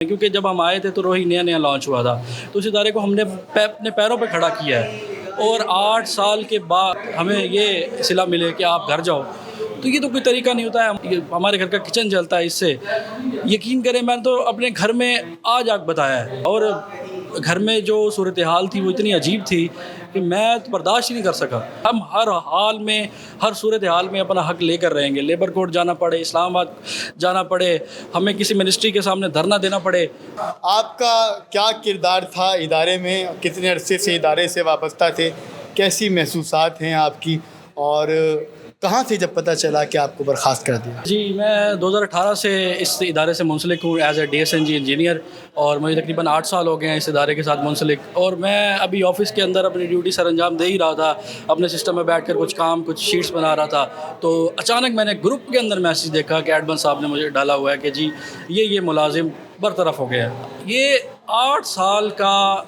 کیونکہ جب ہم آئے تھے تو روہی نیا لانچ ہوا تھا، تو اس ادارے کو ہم نے اپنے پیروں پہ کھڑا کیا ہے، اور 8 سال کے بعد ہمیں یہ صلہ ملے کہ آپ گھر جاؤ، تو یہ تو کوئی طریقہ نہیں ہوتا ہے۔ ہمارے گھر کا کچن جلتا ہے اس سے، یقین کریں میں نے تو اپنے گھر میں آج بتایا ہے، اور گھر میں جو صورتحال تھی وہ اتنی عجیب تھی کہ میں تو برداشت ہی نہیں کر سکا۔ ہم ہر حال میں، ہر صورتحال میں اپنا حق لے کر رہیں گے، لیبر کورٹ جانا پڑے، اسلام آباد جانا پڑے، ہمیں کسی منسٹری کے سامنے دھرنا دینا پڑے۔ آپ کا کیا کردار تھا ادارے میں؟ کتنے عرصے سے ادارے سے وابستہ تھے؟ کیسی محسوسات ہیں آپ کی؟ اور کہاں سے جب پتہ چلا کہ آپ کو برخاست کر دیا؟ جی، میں 2018 سے اس ادارے سے منسلک ہوں ایز اے DSNG انجینئر، اور مجھے تقریباً 8 سال ہو گئے ہیں اس ادارے کے ساتھ منسلک، اور میں ابھی آفس کے اندر اپنی ڈیوٹی سر انجام دے ہی رہا تھا، اپنے سسٹم میں بیٹھ کر کچھ شیٹس بنا رہا تھا، تو اچانک میں نے گروپ کے اندر میسیج دیکھا کہ ایڈمن صاحب نے مجھے ڈالا ہوا ہے کہ جی یہ ملازم برطرف ہو گیا ہے۔ یہ 8 سال کا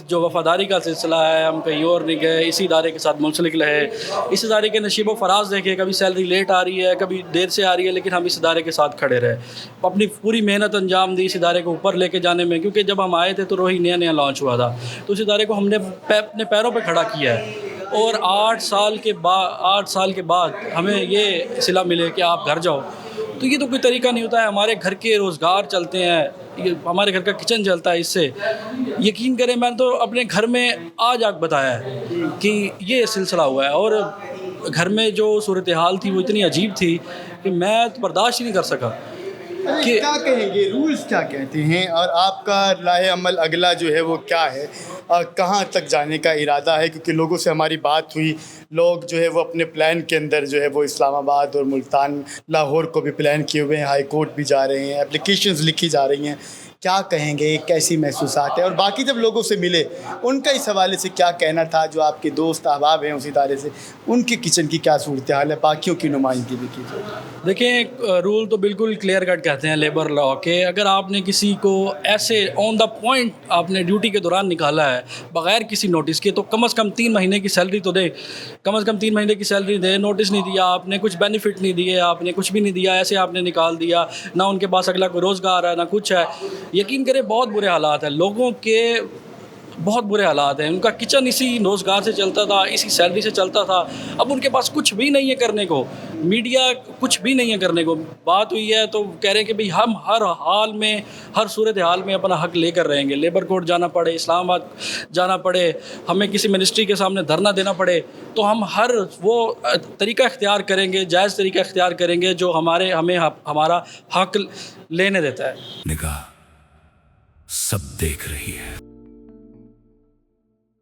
جو وفاداری کا سلسلہ ہے، ہم کہیں اور نہیں گئے، اسی ادارے کے ساتھ منسلک رہے، اس ادارے کے نشیب و فراز دیکھے، کبھی سیلری لیٹ آ رہی ہے، کبھی دیر سے آ رہی ہے، لیکن ہم اس ادارے کے ساتھ کھڑے رہے، اپنی پوری محنت انجام دی اس ادارے کو اوپر لے کے جانے میں، کیونکہ جب ہم آئے تھے تو روہی نیا لانچ ہوا تھا، تو اس ادارے کو ہم نے اپنے پیروں پہ کھڑا کیا ہے، اور 8 سال کے بعد ہمیں یہ صلہ ملے کہ آپ گھر جاؤ، تو یہ تو کوئی طریقہ نہیں ہوتا ہے۔ ہمارے گھر کے روزگار چلتے ہیں، ہمارے گھر کا کچن جلتا ہے اس سے، یقین کریں میں نے تو اپنے گھر میں آج بتایا ہے کہ یہ سلسلہ ہوا ہے، اور گھر میں جو صورتحال تھی وہ اتنی عجیب تھی کہ میں تو برداشت ہی نہیں کر سکا۔ کیا کہیں گے، رولز کیا کہتے ہیں، اور آپ کا راہ عمل اگلا جو ہے وہ کیا ہے، اور کہاں تک جانے کا ارادہ ہے؟ کیونکہ لوگوں سے ہماری بات ہوئی، لوگ جو ہے وہ اپنے پلان کے اندر جو ہے وہ اسلام آباد اور ملتان لاہور کو بھی پلان کیے ہوئے ہیں، ہائی کورٹ بھی جا رہے ہیں، اپلیکیشنز لکھی جا رہی ہیں، کیا کہیں گے، کیسی محسوسات ہیں؟ اور باقی جب لوگوں سے ملے ان کا اس حوالے سے کیا کہنا تھا؟ جو آپ کے دوست احباب ہیں اس ادارے سے، ان کے کچن کی کیا صورتحال ہے؟ باقیوں کی نمائندگی بھی کیجیے۔ دیکھیں، رول تو بالکل کلیئر کٹ کہتے ہیں لیبر لا کہ اگر آپ نے کسی کو ایسے آن دا پوائنٹ آپ نے ڈیوٹی کے دوران نکالا ہے بغیر کسی نوٹس کے، تو کم از کم 3 مہینے کی سیلری تو دیں، کم از کم 3 مہینے کی سیلری دیں۔ نوٹس نہیں دیا آپ نے، کچھ بینیفٹ نہیں دیے آپ نے، کچھ بھی نہیں دیا، ایسے آپ نے نکال دیا، نہ ان کے پاس اگلا کوئی روزگار ہے نہ کچھ ہے۔ یقین کریں بہت برے حالات ہیں لوگوں کے، بہت برے حالات ہیں۔ ان کا کچن اسی روزگار سے چلتا تھا، اسی سیلری سے چلتا تھا، اب ان کے پاس کچھ بھی نہیں ہے کرنے کو، میڈیا کچھ بھی نہیں ہے کرنے کو۔ بات ہوئی ہے تو کہہ رہے ہیں کہ بھئی ہم ہر حال میں، ہر صورتحال میں اپنا حق لے کر رہیں گے، لیبر کورٹ جانا پڑے، اسلام آباد جانا پڑے، ہمیں کسی منسٹری کے سامنے دھرنا دینا پڑے، تو ہم ہر وہ طریقہ اختیار کریں گے، جائز طریقہ اختیار کریں گے جو ہمیں ہمارا حق لینے دیتا ہے۔ نگاہ سب دیکھ رہی ہے۔